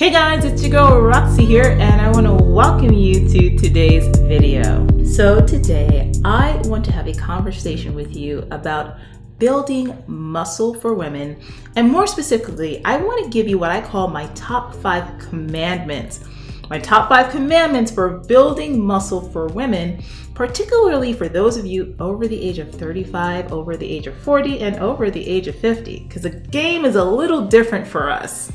Hey guys, it's your girl Roxy here, and I want to welcome you to today's video. So today I want to have a conversation with you about building muscle for women, and more specifically, I want to give you what I call my top 5 commandments. My top 5 commandments for building muscle for women, particularly for those of you over the age of 35, over the age of 40, and over the age of 50, because the game is a little different for us.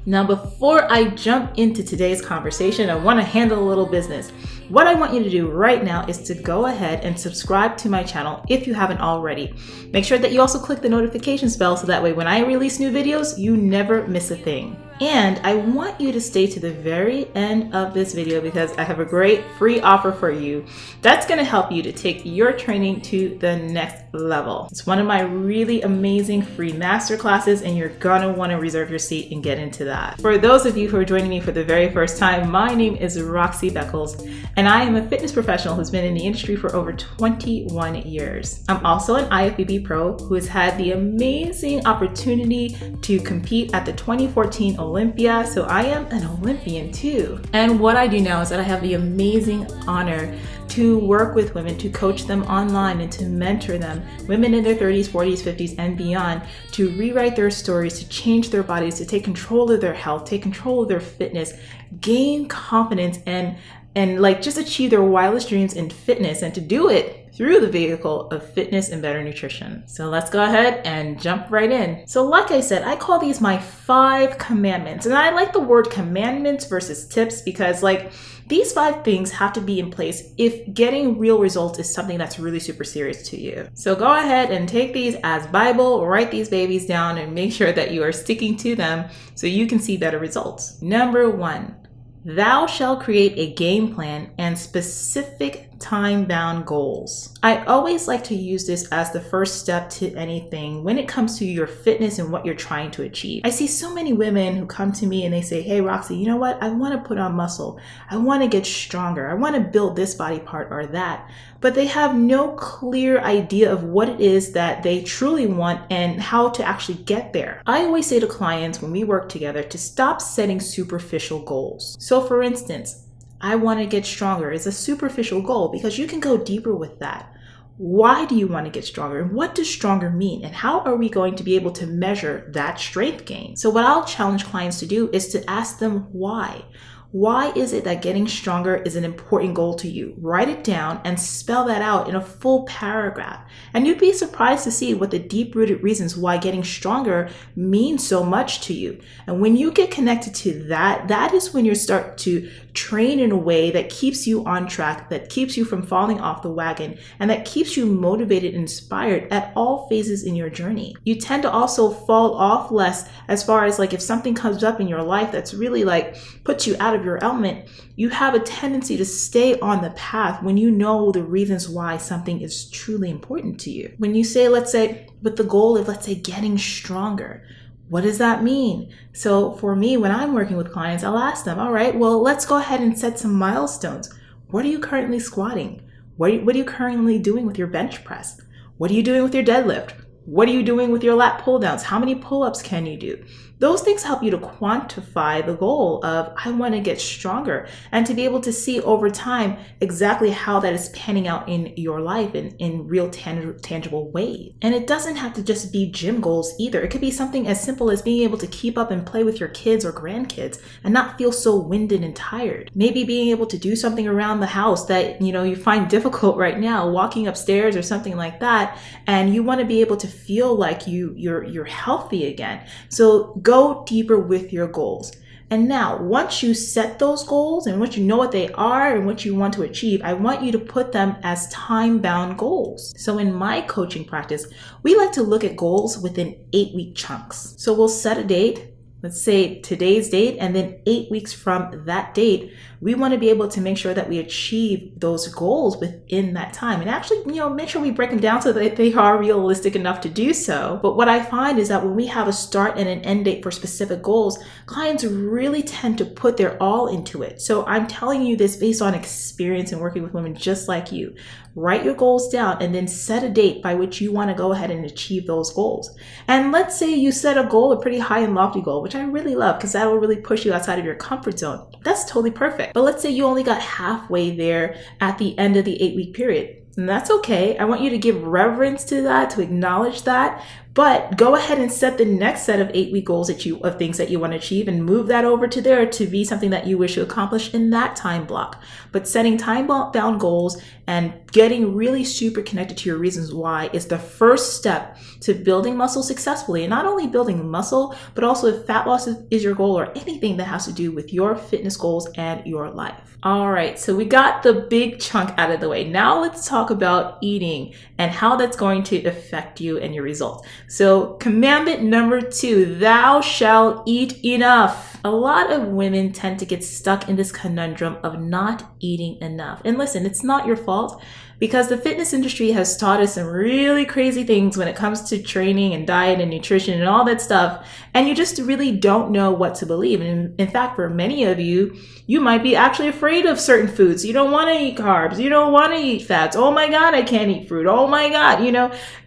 Now, before I jump into today's conversation, I want to handle a little business. What I want you to do right now is to go ahead and subscribe to my channel if you haven't already. Make sure that you also click the notifications bell so that way when I release new videos, you never miss a thing. And I want you to stay to the very end of this video because I have a great free offer for you that's going to help you to take your training to the next level. It's one of my really amazing free masterclasses, and you're going to want to reserve your seat and get into that. For those of you who are joining me for the very first time, my name is Roxy Beckles, and I am a fitness professional who's been in the industry for over 21 years. I'm also an IFBB pro who has had the amazing opportunity to compete at the 2014 Olympia, so I am an Olympian too. And what I do now is that I have the amazing honor to work with women, to coach them online and to mentor them, women in their 30s, 40s, 50s, and beyond, to rewrite their stories, to change their bodies, to take control of their health, take control of their fitness, gain confidence, and like just achieve their wildest dreams in fitness, and to do it through the vehicle of fitness and better nutrition. So let's go ahead and jump right in. So like I said, I call these my 5 commandments. And I like the word commandments versus tips because like these 5 things have to be in place if getting real results is something that's really super serious to you. So go ahead and take these as Bible, write these babies down, and make sure that you are sticking to them so you can see better results. Number 1. Thou shalt create a game plan and specific time-bound goals. I always like to use this as the first step to anything when it comes to your fitness and what you're trying to achieve. I see so many women who come to me and they say, hey Roxy, you know what? I want to put on muscle. I want to get stronger. I want to build this body part or that. But they have no clear idea of what it is that they truly want and how to actually get there. I always say to clients when we work together to stop setting superficial goals. So for instance, I want to get stronger is a superficial goal because you can go deeper with that. Why do you want to get stronger? And what does stronger mean? And how are we going to be able to measure that strength gain? So what I'll challenge clients to do is to ask them why. Why is it that getting stronger is an important goal to you? Write it down and spell that out in a full paragraph. And you'd be surprised to see what the deep-rooted reasons why getting stronger means so much to you. And when you get connected to that, that is when you start to train in a way that keeps you on track, that keeps you from falling off the wagon, and that keeps you motivated and inspired at all phases in your journey. You tend to also fall off less as far as like if something comes up in your life that's really like puts you out of your element, you have a tendency to stay on the path when you know the reasons why something is truly important to you. When you say, let's say, with the goal of, let's say, getting stronger, what does that mean? So for me, when I'm working with clients, I'll ask them, all right, well, let's go ahead and set some milestones. What are you currently squatting? What are you currently doing with your bench press? What are you doing with your deadlift? What are you doing with your lat pull downs? How many pull-ups can you do? Those things help you to quantify the goal of I want to get stronger and to be able to see over time exactly how that is panning out in your life in real tangible ways. And it doesn't have to just be gym goals either. It could be something as simple as being able to keep up and play with your kids or grandkids and not feel so winded and tired. Maybe being able to do something around the house that you find difficult right now, walking upstairs or something like that, and you want to be able to feel like you're healthy again. So go deeper with your goals. And now, once you set those goals and once you know what they are and what you want to achieve, I want you to put them as time-bound goals. So in my coaching practice, we like to look at goals within 8-week chunks. So we'll set a date, let's say today's date, and then 8 weeks from that date, we want to be able to make sure that we achieve those goals within that time. And actually, make sure we break them down so that they are realistic enough to do so. But what I find is that when we have a start and an end date for specific goals, clients really tend to put their all into it. So I'm telling you this based on experience and working with women just like you. write your goals down, and then set a date by which you want to go ahead and achieve those goals. And let's say you set a goal, a pretty high and lofty goal, which I really love because that will really push you outside of your comfort zone. That's totally perfect. But let's say you only got halfway there at the end of the 8-week period. And that's okay. I want you to give reverence to that, to acknowledge that, but go ahead and set the next set of 8-week goals of things that you want to achieve and move that over to there to be something that you wish to accomplish in that time block. But setting time-bound goals and getting really super connected to your reasons why is the first step to building muscle successfully. And not only building muscle, but also if fat loss is your goal or anything that has to do with your fitness goals and your life. All right, so we got the big chunk out of the way. Now let's talk about eating and how that's going to affect you and your results. So commandment number 2, thou shalt eat enough. A lot of women tend to get stuck in this conundrum of not eating enough. And listen, it's not your fault, because the fitness industry has taught us some really crazy things when it comes to training and diet and nutrition and all that stuff. And you just really don't know what to believe. And in fact, for many of you, you might be actually afraid of certain foods. You don't want to eat carbs. You don't want to eat fats. Oh my God, I can't eat fruit. Oh my God,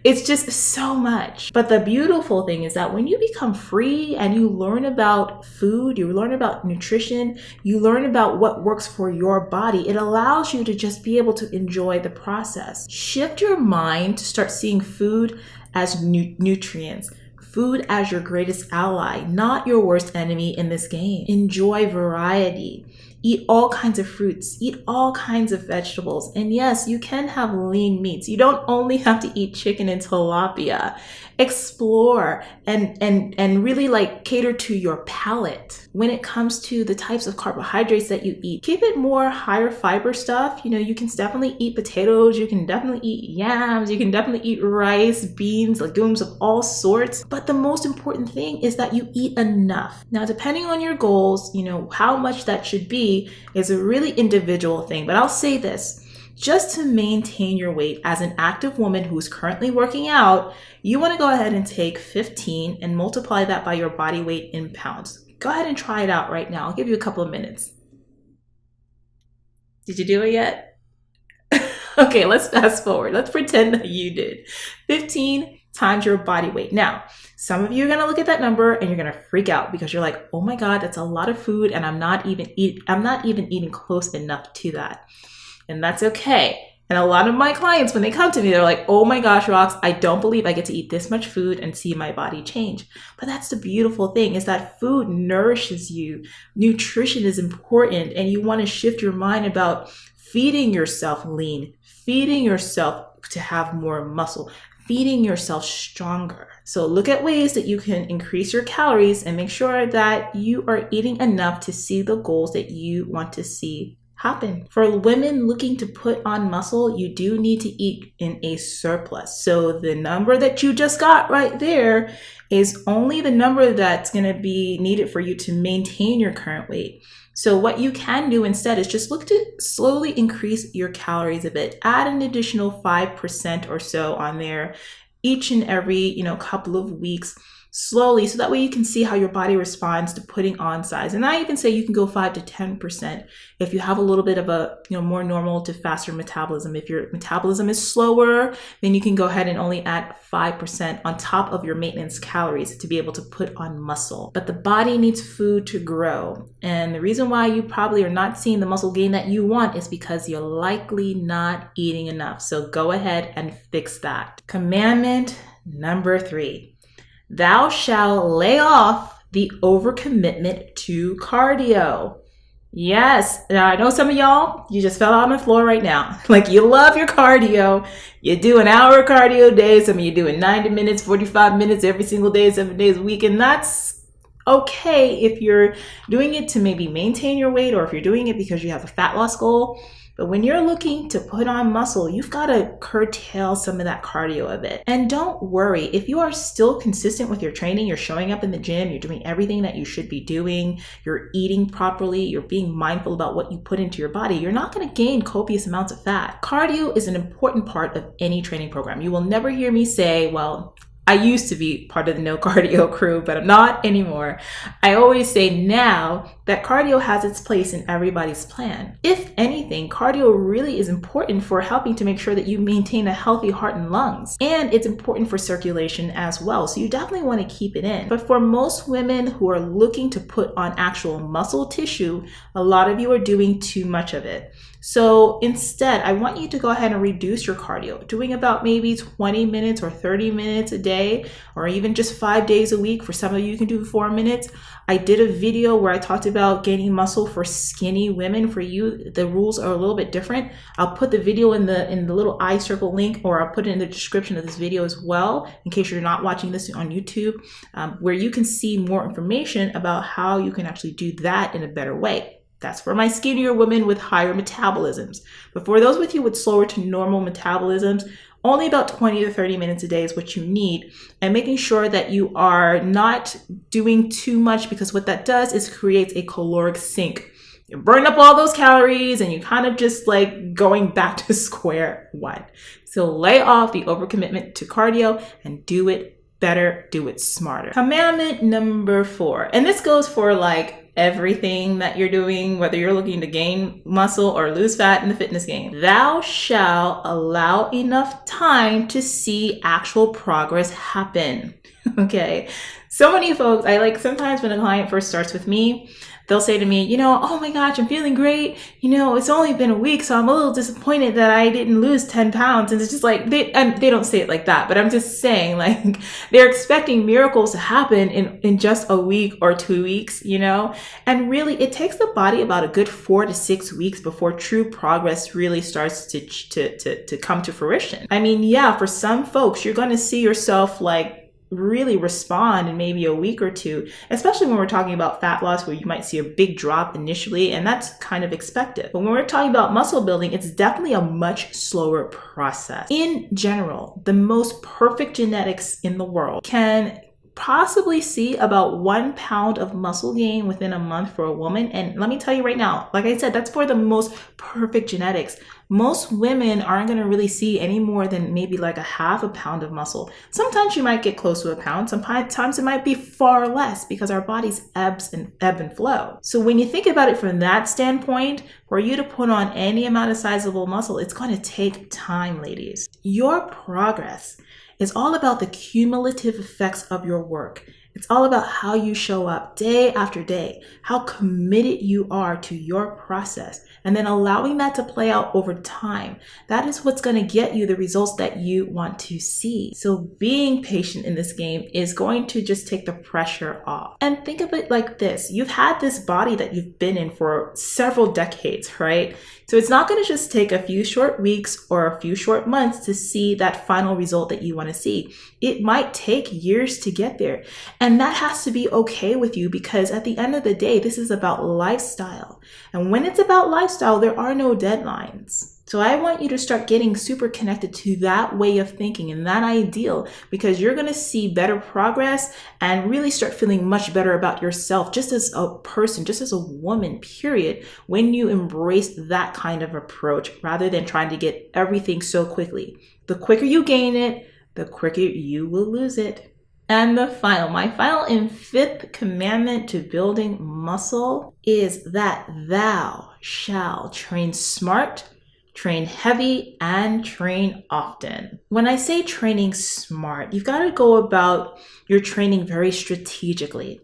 it's just so much. But the beautiful thing is that when you become free and you learn about food, you learn about nutrition, you learn about what works for your body, it allows you to just be able to enjoy the process. Shift your mind to start seeing food as nutrients. Food as your greatest ally, not your worst enemy in this game. Enjoy variety. Eat all kinds of fruits. Eat all kinds of vegetables. And yes, you can have lean meats. You don't only have to eat chicken and tilapia. Explore and really cater to your palate. When it comes to the types of carbohydrates that you eat, keep it more higher fiber stuff. You can definitely eat potatoes. You can definitely eat yams. You can definitely eat rice, beans, legumes of all sorts. But the most important thing is that you eat enough. Now, depending on your goals, how much that should be is a really individual thing. But I'll say this. Just to maintain your weight as an active woman who's currently working out, you want to go ahead and take 15 and multiply that by your body weight in pounds. Go ahead and try it out right now. I'll give you a couple of minutes. Did you do it yet? Okay, let's fast forward. Let's pretend that you did. 15 times your body weight. Now, some of you are going to look at that number and you're going to freak out because you're like, oh my God, that's a lot of food and I'm not even eating close enough to that. And that's okay. And a lot of my clients, when they come to me, they're like, oh my gosh, Rox, I don't believe I get to eat this much food and see my body change. But that's the beautiful thing, is that food nourishes you. Nutrition is important, and you want to shift your mind about feeding yourself lean, feeding yourself to have more muscle, feeding yourself stronger. So look at ways that you can increase your calories and make sure that you are eating enough to see the goals that you want to see happen. For women looking to put on muscle, you do need to eat in a surplus. So the number that you just got right there is only the number that's going to be needed for you to maintain your current weight. So what you can do instead is just look to slowly increase your calories a bit. Add an additional 5% or so on there each and every, couple of weeks, slowly, so that way you can see how your body responds to putting on size. And I even say you can go 5 to 10% if you have a little bit of a more normal to faster metabolism. If your metabolism is slower, then you can go ahead and only add 5% on top of your maintenance calories to be able to put on muscle. But the body needs food to grow. And the reason why you probably are not seeing the muscle gain that you want is because you're likely not eating enough. So go ahead and fix that. Commandment number 3. Thou shalt lay off the overcommitment to cardio. Yes. Now I know some of y'all, you just fell out on the floor right now. You love your cardio. You do an hour cardio a day. Some of you doing 90 minutes, 45 minutes every single day, 7 days a week. And that's okay if you're doing it to maybe maintain your weight, or if you're doing it because you have a fat loss goal. But when you're looking to put on muscle, you've got to curtail some of that cardio a bit. And don't worry, if you are still consistent with your training, you're showing up in the gym, you're doing everything that you should be doing, you're eating properly, you're being mindful about what you put into your body, you're not going to gain copious amounts of fat. Cardio is an important part of any training program. You will never hear me say, well, I used to be part of the no cardio crew, but I'm not anymore. I always say now that cardio has its place in everybody's plan. If anything, cardio really is important for helping to make sure that you maintain a healthy heart and lungs. And it's important for circulation as well. So you definitely want to keep it in. But for most women who are looking to put on actual muscle tissue, a lot of you are doing too much of it. So instead, I want you to go ahead and reduce your cardio, doing about maybe 20 minutes or 30 minutes a day, or even just 5 days a week. For some of you, you can do 4 minutes. I did a video where I talked about gaining muscle for skinny women. For you, the rules are a little bit different. I'll put the video in the little eye circle link, or I'll put it in the description of this video as well, in case you're not watching this on YouTube, where you can see more information about how you can actually do that in a better way. That's for my skinnier women with higher metabolisms. But for those with you with slower to normal metabolisms, only about 20 to 30 minutes a day is what you need. And making sure that you are not doing too much, because what that does is creates a caloric sink. You burn up all those calories and you kind of just like going back to square one. So lay off the overcommitment to cardio and do it better, do it smarter. Commandment number 4, and this goes for like everything that you're doing, whether you're looking to gain muscle or lose fat in the fitness game. Thou shalt allow enough time to see actual progress happen. Okay. So many folks, sometimes when a client first starts with me, they'll say to me, oh my gosh, I'm feeling great. It's only been a week, so I'm a little disappointed that I didn't lose 10 pounds. And it's just like, they don't say it like that, but I'm just saying, like, they're expecting miracles to happen in just a week or 2 weeks, and really it takes the body about a good 4 to 6 weeks before true progress really starts to come to fruition. I mean, yeah, for some folks, you're going to see yourself like really respond in maybe a week or 2, especially when we're talking about fat loss, where you might see a big drop initially, and that's kind of expected. But when we're talking about muscle building, it's definitely a much slower process. In general, the most perfect genetics in the world can possibly see about 1 pound of muscle gain within a month for a woman. And let me tell you right now, like I said, that's for the most perfect genetics. Most women aren't going to really see any more than maybe like a half a pound of muscle. Sometimes you might get close to a pound. Sometimes it might be far less, because our bodies ebb and flow. So when you think about it from that standpoint, for you to put on any amount of sizable muscle, it's going to take time, ladies. Your progress is all about the cumulative effects of your work. It's all about how you show up day after day, how committed you are to your process, and then allowing that to play out over time. That is what's going to get you the results that you want to see. So being patient in this game is going to just take the pressure off. And think of it like this. You've had this body that you've been in for several decades, right? So it's not going to just take a few short weeks or a few short months to see that final result that you want to see. It might take years to get there. And that has to be okay with you, because at the end of the day, this is about lifestyle. And when it's about lifestyle, there are no deadlines. So I want you to start getting super connected to that way of thinking and that ideal, because you're going to see better progress and really start feeling much better about yourself, just as a person, just as a woman, period, when you embrace that kind of approach rather than trying to get everything so quickly. The quicker you gain it, the quicker you will lose it. And my final and 5th commandment to building muscle is that thou shalt train smart, train heavy, and train often. When I say training smart, you've got to go about your training very strategically.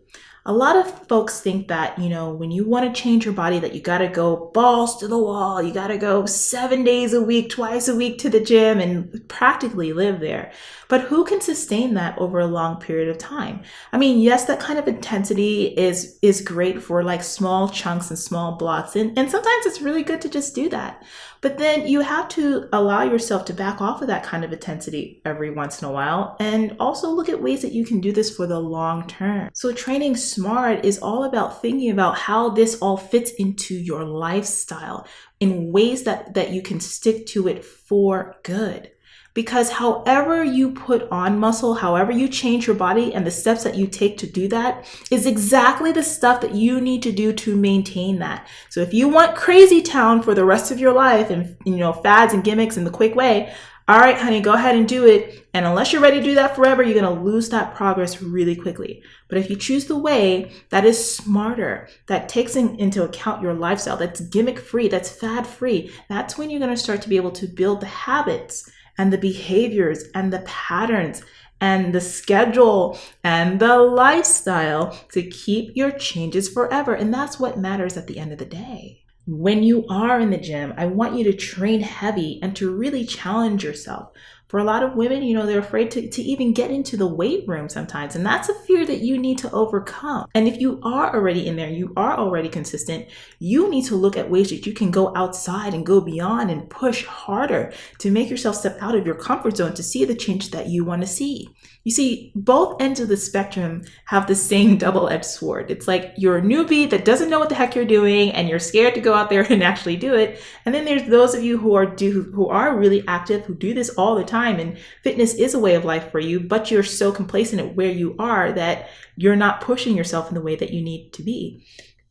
A lot of folks think that, when you want to change your body, that you got to go balls to the wall. You got to go 7 days a week, twice a week to the gym and practically live there. But who can sustain that over a long period of time? I mean, yes, that kind of intensity is great for like small chunks and small blocks. And sometimes it's really good to just do that. But then you have to allow yourself to back off of that kind of intensity every once in a while, and also look at ways that you can do this for the long term. So training smart is all about thinking about how this all fits into your lifestyle in ways that you can stick to it for good. Because however you put on muscle, however you change your body, and the steps that you take to do that is exactly the stuff that you need to do to maintain that. So if you want crazy town for the rest of your life and, fads and gimmicks in the quick way, All right, honey, go ahead and do it. And unless you're ready to do that forever, you're going to lose that progress really quickly. But if you choose the way that is smarter, that takes into account your lifestyle, that's gimmick free, that's fad free, that's when you're going to start to be able to build the habits and the behaviors and the patterns and the schedule and the lifestyle to keep your changes forever. And that's what matters at the end of the day. When you are in the gym, I want you to train heavy and to really challenge yourself. For a lot of women, they're afraid to even get into the weight room sometimes. And that's a fear that you need to overcome. And if you are already in there, you are already consistent, you need to look at ways that you can go outside and go beyond and push harder to make yourself step out of your comfort zone to see the change that you want to see. You see, both ends of the spectrum have the same double-edged sword. It's like you're a newbie that doesn't know what the heck you're doing and you're scared to go out there and actually do it. And then there's those of you who are really active, who do this all the time, and fitness is a way of life for you, but you're so complacent at where you are that you're not pushing yourself in the way that you need to be.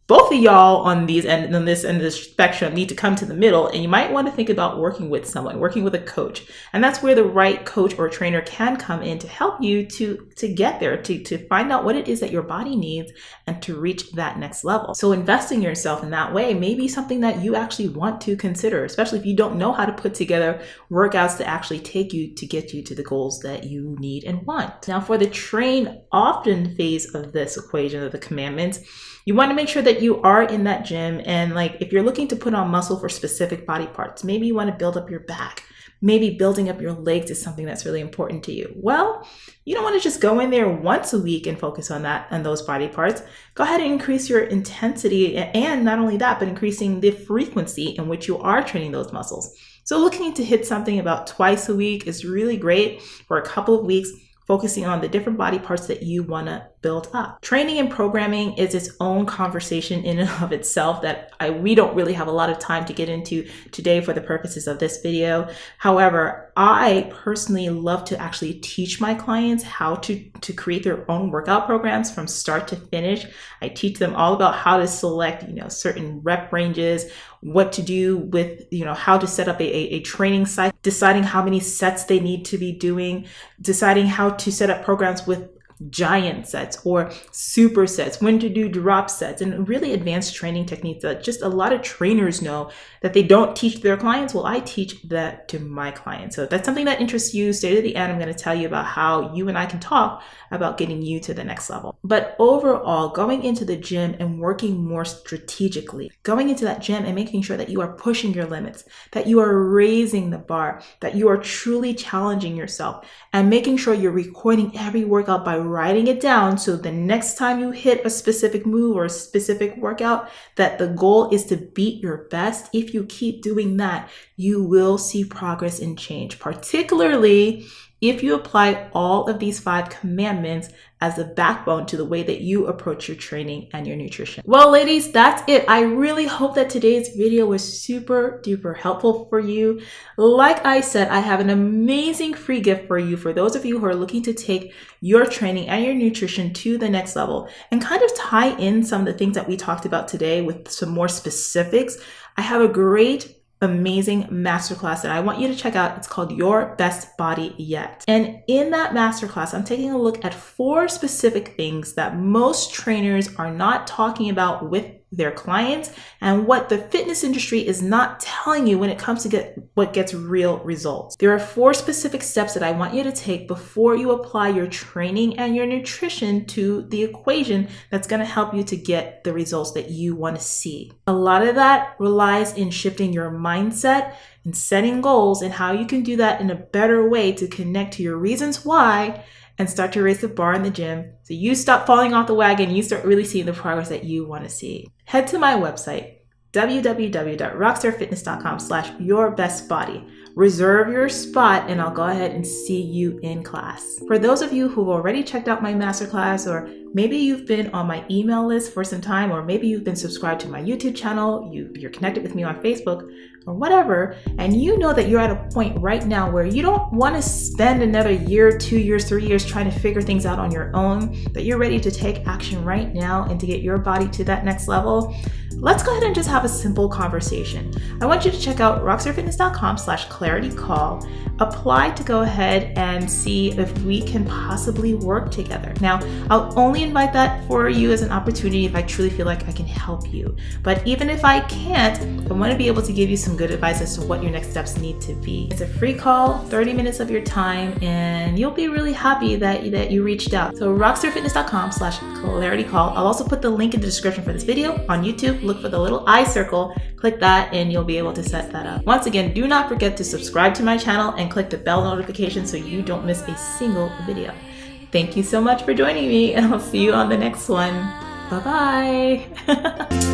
Both of y'all on this end of the spectrum need to come to the middle, and you might want to think about working with someone, working with a coach. And that's where the right coach or trainer can come in to help you to get there, to find out what it is that your body needs and to reach that next level. So investing in yourself in that way may be something that you actually want to consider, especially if you don't know how to put together workouts to actually take you to get you to the goals that you need and want. Now, for the train often phase of this equation of the commandments, you want to make sure that you are in that gym, and if you're looking to put on muscle for specific body parts, maybe you want to build up your back, maybe building up your legs is something that's really important to you. Well, you don't want to just go in there once a week and focus on that and those body parts. Go ahead and increase your intensity, and not only that, but increasing the frequency in which you are training those muscles. So looking to hit something about twice a week is really great for a couple of weeks, focusing on the different body parts that you want to build up. Training and programming is its own conversation in and of itself that we don't really have a lot of time to get into today for the purposes of this video. However, I personally love to actually teach my clients how to create their own workout programs from start to finish. I teach them all about how to select, certain rep ranges, what to do with, how to set up a training cycle, deciding how many sets they need to be doing, deciding how to set up programs with giant sets or super sets, when to do drop sets, and really advanced training techniques that just a lot of trainers know that they don't teach their clients. Well, I teach that to my clients. So if that's something that interests you, stay to the end. I'm going to tell you about how you and I can talk about getting you to the next level. But overall, going into the gym and working more strategically, going into that gym and making sure that you are pushing your limits, that you are raising the bar, that you are truly challenging yourself, and making sure you're recording every workout by writing it down, so the next time you hit a specific move or a specific workout, that the goal is to beat your best. If you keep doing that, you will see progress and change, particularly if you apply all of these 5 commandments as the backbone to the way that you approach your training and your nutrition. Well, ladies, that's it. I really hope that today's video was super duper helpful for you. Like I said, I have an amazing free gift for you for those of you who are looking to take your training and your nutrition to the next level and kind of tie in some of the things that we talked about today with some more specifics. I have a great amazing masterclass that I want you to check out. It's called Your Best Body Yet. And in that masterclass, I'm taking a look at 4 specific things that most trainers are not talking about with their clients and what the fitness industry is not telling you when it comes to what gets real results. There are 4 specific steps that I want you to take before you apply your training and your nutrition to the equation that's going to help you to get the results that you want to see. A lot of that relies in shifting your mindset and setting goals, and how you can do that in a better way to connect to your reasons why and start to raise the bar in the gym so you stop falling off the wagon, you start really seeing the progress that you want to see. Head to my website, www.rockstarfitness.com/yourbestbody. Reserve your spot and I'll go ahead and see you in class. For those of you who've already checked out my masterclass, or maybe you've been on my email list for some time, or maybe you've been subscribed to my YouTube channel, you're connected with me on Facebook, or whatever, and you know that you're at a point right now where you don't want to spend another year, 2 years, 3 years trying to figure things out on your own, that you're ready to take action right now and to get your body to that next level, let's go ahead and just have a simple conversation. I want you to check out rockstarfitness.com/claritycall. Apply to go ahead and see if we can possibly work together. Now, I'll only invite that for you as an opportunity if I truly feel like I can help you. But even if I can't, I want to be able to give you some good advice as to what your next steps need to be. It's a free call, 30 minutes of your time, and you'll be really happy that you reached out. So rockstarfitness.com/claritycall. I'll also put the link in the description for this video. On YouTube, look for the little eye circle, click that, and you'll be able to set that up. Once again, do not forget to subscribe to my channel and click the bell notification so you don't miss a single video. Thank you so much for joining me, and I'll see you on the next one. Bye-bye.